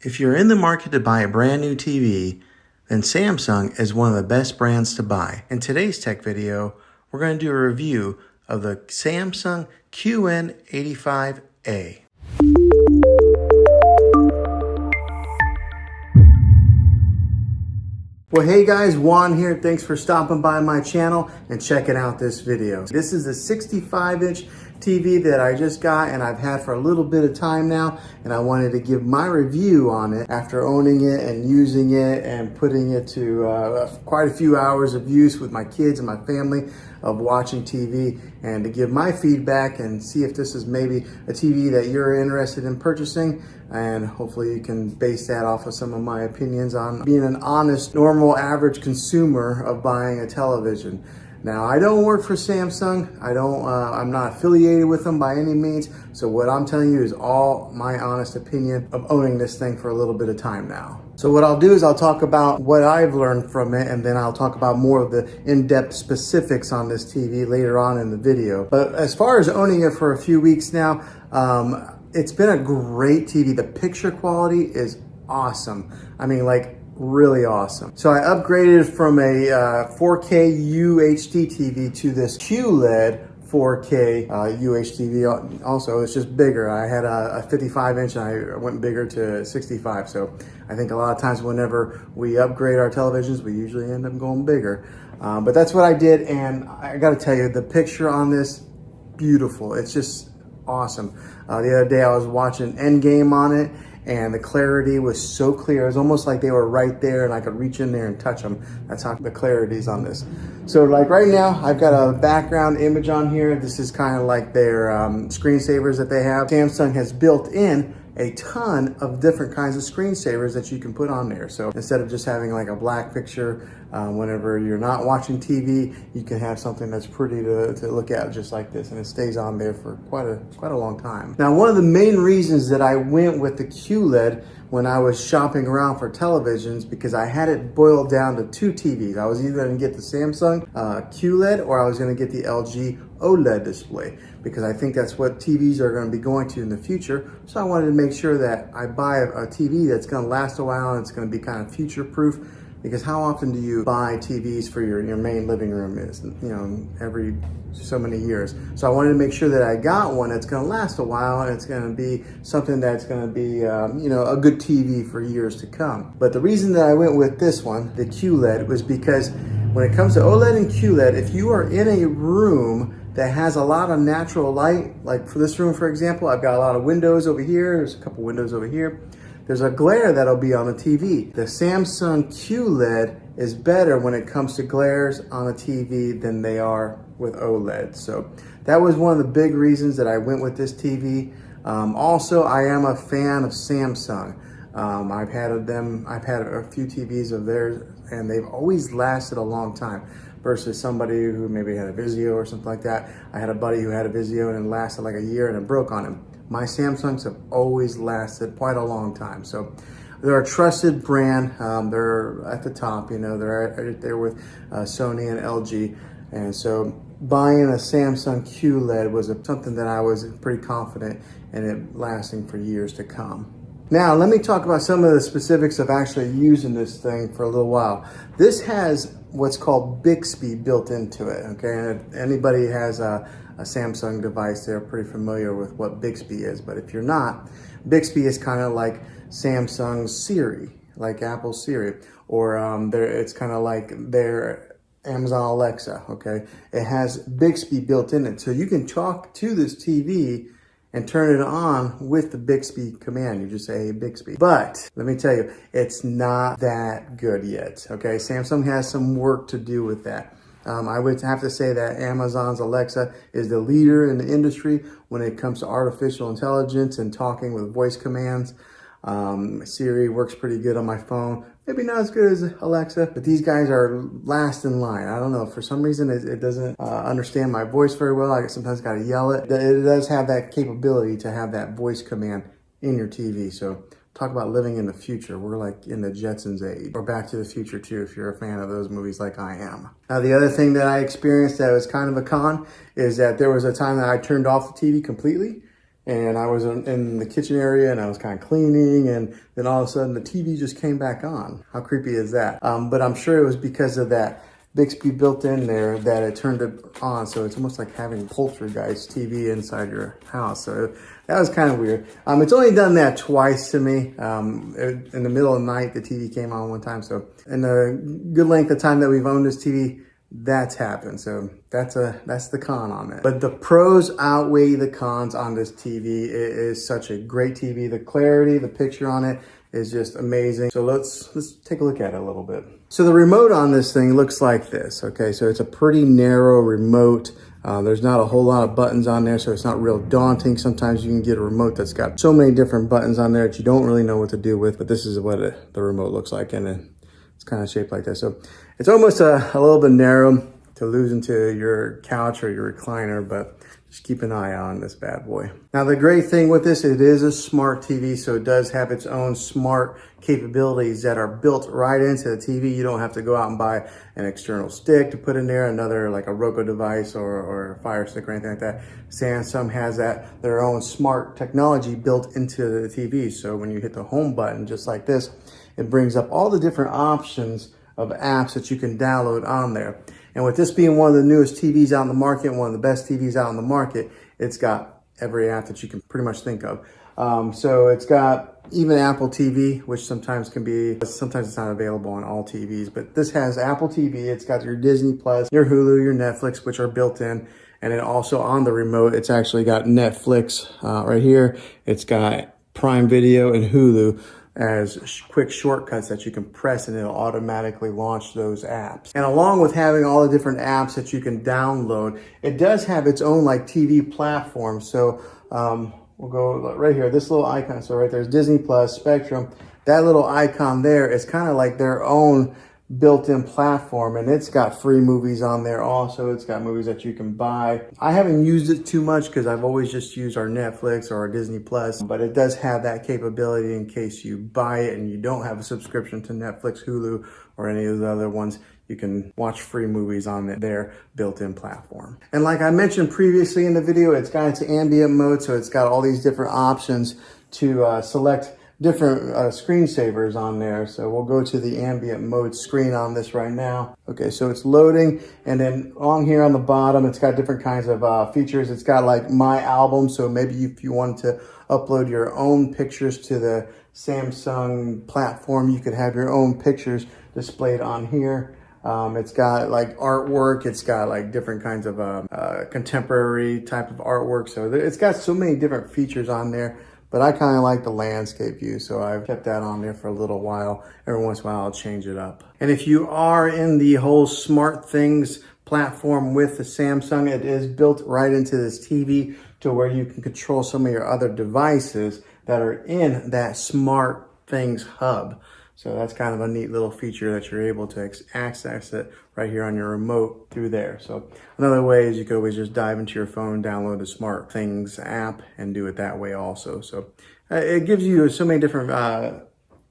If you're in the market to buy a brand new TV, then Samsung is one of the best brands to buy. In today's tech video, we're going to do a review of the Samsung QN85A. Well, hey guys, Juan here. Thanks for stopping by my channel and checking out this video. This is a 65-inch TV that I just got and I've had for a little bit of time now, and I wanted to give my review on it after owning it and using it and putting it to quite a few hours of use with my kids and my family of watching TV, and to give my feedback and see if this is maybe a TV that you're interested in purchasing, and hopefully you can base that off of some of my opinions on being an honest, normal, average consumer of buying a television. Now, I don't work for Samsung. I'm not affiliated with them by any means. So what I'm telling you is all my honest opinion of owning this thing for a little bit of time now. So what I'll do is I'll talk about what I've learned from it, and then I'll talk about more of the in-depth specifics on this TV later on in the video. But as far as owning it for a few weeks now, it's been a great TV. The picture quality is awesome. I mean, like, really awesome. So I upgraded from a 4K UHD TV to this QLED 4K UHD. Also, it's just bigger. I had a 55-inch and I went bigger to 65. So I think a lot of times whenever we upgrade our televisions, we usually end up going bigger. But that's what I did, and I gotta tell you, the picture on this, beautiful. It's just awesome. The other day I was watching Endgame on it, and the clarity was so clear. It was almost like they were right there and I could reach in there and touch them. That's how the clarity is on this. So like right now, I've got a background image on here. This is kind of like their screensavers that they have. Samsung has built in a ton of different kinds of screensavers that you can put on there. So instead of just having like a black picture, whenever you're not watching TV, you can have something that's pretty to look at just like this, and it stays on there for quite a long time. Now, one of the main reasons that I went with the QLED when I was shopping around for televisions, because I had it boiled down to two TVs. I was either going to get the Samsung QLED or I was going to get the LG OLED display, because I think that's what TVs are going to be going to in the future. So I wanted to make sure that I buy a TV that's going to last a while and it's going to be kind of future proof, because how often do you buy TVs for your main living room? Is, you know, every so many years. So I wanted to make sure that I got one that's going to last a while and it's going to be something that's going to be, you know, a good TV for years to come. But the reason that I went with this one, the QLED, was because when it comes to OLED and QLED, if you are in a room that has a lot of natural light, like for this room, for example, I've got a lot of windows over here. There's a couple windows over here. There's a glare that'll be on the TV. The Samsung QLED is better when it comes to glares on a TV than they are with OLED. So that was one of the big reasons that I went with this TV. Also, I am a fan of Samsung. I've had a few TVs of theirs, and they've always lasted a long time, versus somebody who maybe had a Vizio or something like that. I had a buddy who had a Vizio and it lasted like a year and it broke on him. My Samsungs have always lasted quite a long time. So they're a trusted brand. They're at the top, you know, they're right there with Sony and LG. And so buying a Samsung QLED was something that I was pretty confident in it lasting for years to come. Now, let me talk about some of the specifics of actually using this thing for a little while. This has what's called Bixby built into it, okay? And if anybody has a Samsung device, they're pretty familiar with what Bixby is. But if you're not, Bixby is kind of like Samsung's Siri, like Apple's Siri, or it's kind of like their Amazon Alexa, okay? It has Bixby built in it. So you can talk to this TV and turn it on with the Bixby command. You just say, hey, Bixby. But let me tell you, it's not that good yet, okay? Samsung has some work to do with that. I would have to say that Amazon's Alexa is the leader in the industry when it comes to artificial intelligence and talking with voice commands. Siri works pretty good on my phone. Maybe not as good as Alexa, but these guys are last in line. I don't know, for some reason it doesn't understand my voice very well. I sometimes gotta yell it. It does have that capability to have that voice command in your TV. So talk about living in the future. We're like in the Jetsons age, or Back to the Future too, if you're a fan of those movies like I am. Now, the other thing that I experienced that was kind of a con is that there was a time that I turned off the TV completely, and I was in the kitchen area and I was kind of cleaning, and then all of a sudden the TV just came back on. How creepy is that? But I'm sure it was because of that Bixby built in there that it turned it on. So it's almost like having poltergeist TV inside your house. So that was kind of weird. It's only done that twice to me. In the middle of the night, the TV came on one time. So in the good length of time that we've owned this TV, that's happened. So that's the con on it. But the pros outweigh the cons on this TV. It is such a great TV. The clarity, the picture on it is just amazing. So let's take a look at it a little bit. So the remote on this thing looks like this. Okay, so it's a pretty narrow remote. There's not a whole lot of buttons on there, so it's not real daunting. Sometimes you can get a remote that's got so many different buttons on there that you don't really know what to do with, but this is what the remote looks like, and it's kind of shaped like this. So it's almost a little bit narrow to lose into your couch or your recliner, but just keep an eye on this bad boy. Now, the great thing with this, it is a smart TV, so it does have its own smart capabilities that are built right into the TV. You don't have to go out and buy an external stick to put in there, another like a Roku device or a Fire Stick or anything like that. Samsung has their own smart technology built into the TV. So when you hit the home button, just like this, it brings up all the different options of apps that you can download on there. And with this being one of the newest TVs out in the market, one of the best TVs out in the market, it's got every app that you can pretty much think of. So it's got even Apple TV, which sometimes it's not available on all TVs, but this has Apple TV. It's got your Disney Plus, your Hulu, your Netflix, which are built in. And then also on the remote, it's actually got Netflix right here. It's got Prime Video and Hulu as quick shortcuts that you can press, and it'll automatically launch those apps. And along with having all the different apps that you can download, it does have its own like TV platform. So we'll go right here, this little icon. So right there's Disney Plus, Spectrum. That little icon there is kind of like their own built-in platform, and it's got free movies on there also. It's got movies that you can buy. I haven't used it too much because I've always just used our Netflix or our Disney Plus, but it does have that capability in case you buy it and you don't have a subscription to Netflix, Hulu, or any of the other ones. You can watch free movies on their built-in platform. And like I mentioned previously in the video, it's got its ambient mode, so it's got all these different options to select different screensavers on there. So we'll go to the ambient mode screen on this right now. Okay, so it's loading, and then on here on the bottom, it's got different kinds of features. It's got like My Album, so maybe if you wanted to upload your own pictures to the Samsung platform, you could have your own pictures displayed on here. It's got like artwork. It's got like different kinds of contemporary type of artwork. So it's got so many different features on there. But I kind of like the landscape view, so I've kept that on there for a little while. Every once in a while, I'll change it up. And if you are in the whole smart things platform with the Samsung, it is built right into this TV to where you can control some of your other devices that are in that smart things hub. So that's kind of a neat little feature that you're able to access it right here on your remote through there. So another way is you could always just dive into your phone, download the Smart Things app, and do it that way also. So it gives you so many different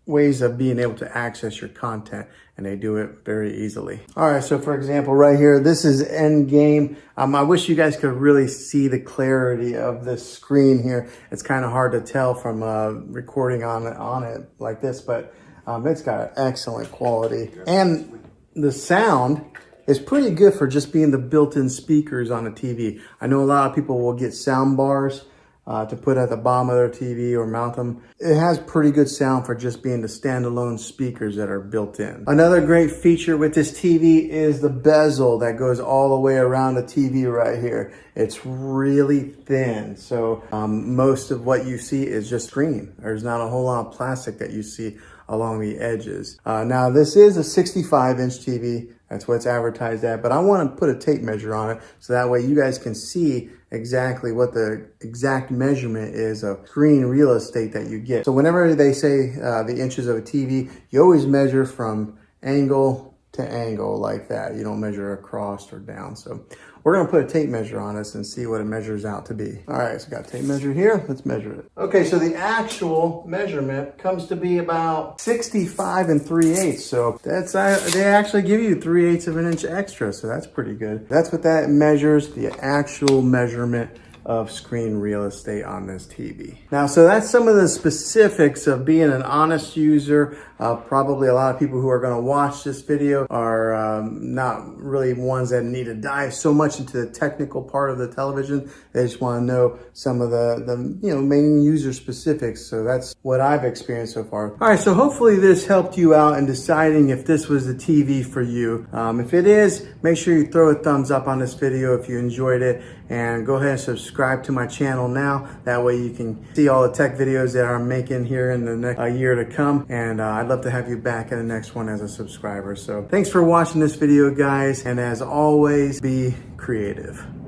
ways of being able to access your content, and they do it very easily. All right, so for example, right here, this is Endgame. I wish you guys could really see the clarity of this screen here. It's kind of hard to tell from recording on it like this, but it's got excellent quality, and the sound is pretty good for just being the built-in speakers on a TV. I know a lot of people will get sound bars to put at the bottom of their TV or mount them. It has pretty good sound for just being the standalone speakers that are built in. Another great feature with this TV is the bezel that goes all the way around the TV right here. It's really thin, so most of what you see is just screen. There's not a whole lot of plastic that you see along the edges. Now this is a 65-inch TV. That's what it's advertised at, but I want to put a tape measure on it so that way you guys can see exactly what the exact measurement is of screen real estate that you get. So whenever they say the inches of a TV, you always measure from angle to angle like that. You don't measure across or down. So we're going to put a tape measure on this and see what it measures out to be. All right, so got a tape measure here. Let's measure it. Okay, so the actual measurement comes to be about 65 3/8. So that's they actually give you 3/8 of an inch extra. So that's pretty good. That's what that measures, the actual measurement of screen real estate on this TV. Now, so that's some of the specifics of being an honest user. Probably a lot of people who are going to watch this video are not really ones that need to dive so much into the technical part of the television. They just want to know some of the main user specifics. So that's what I've experienced so far. All right, so hopefully this helped you out in deciding if this was the TV for you. If it is, make sure you throw a thumbs up on this video if you enjoyed it, and go ahead and subscribe to my channel now. That way you can see all the tech videos that I'm making here in the next year to come, and I'd love to have you back in the next one as a subscriber. So thanks for watching this video, guys, and as always, be creative.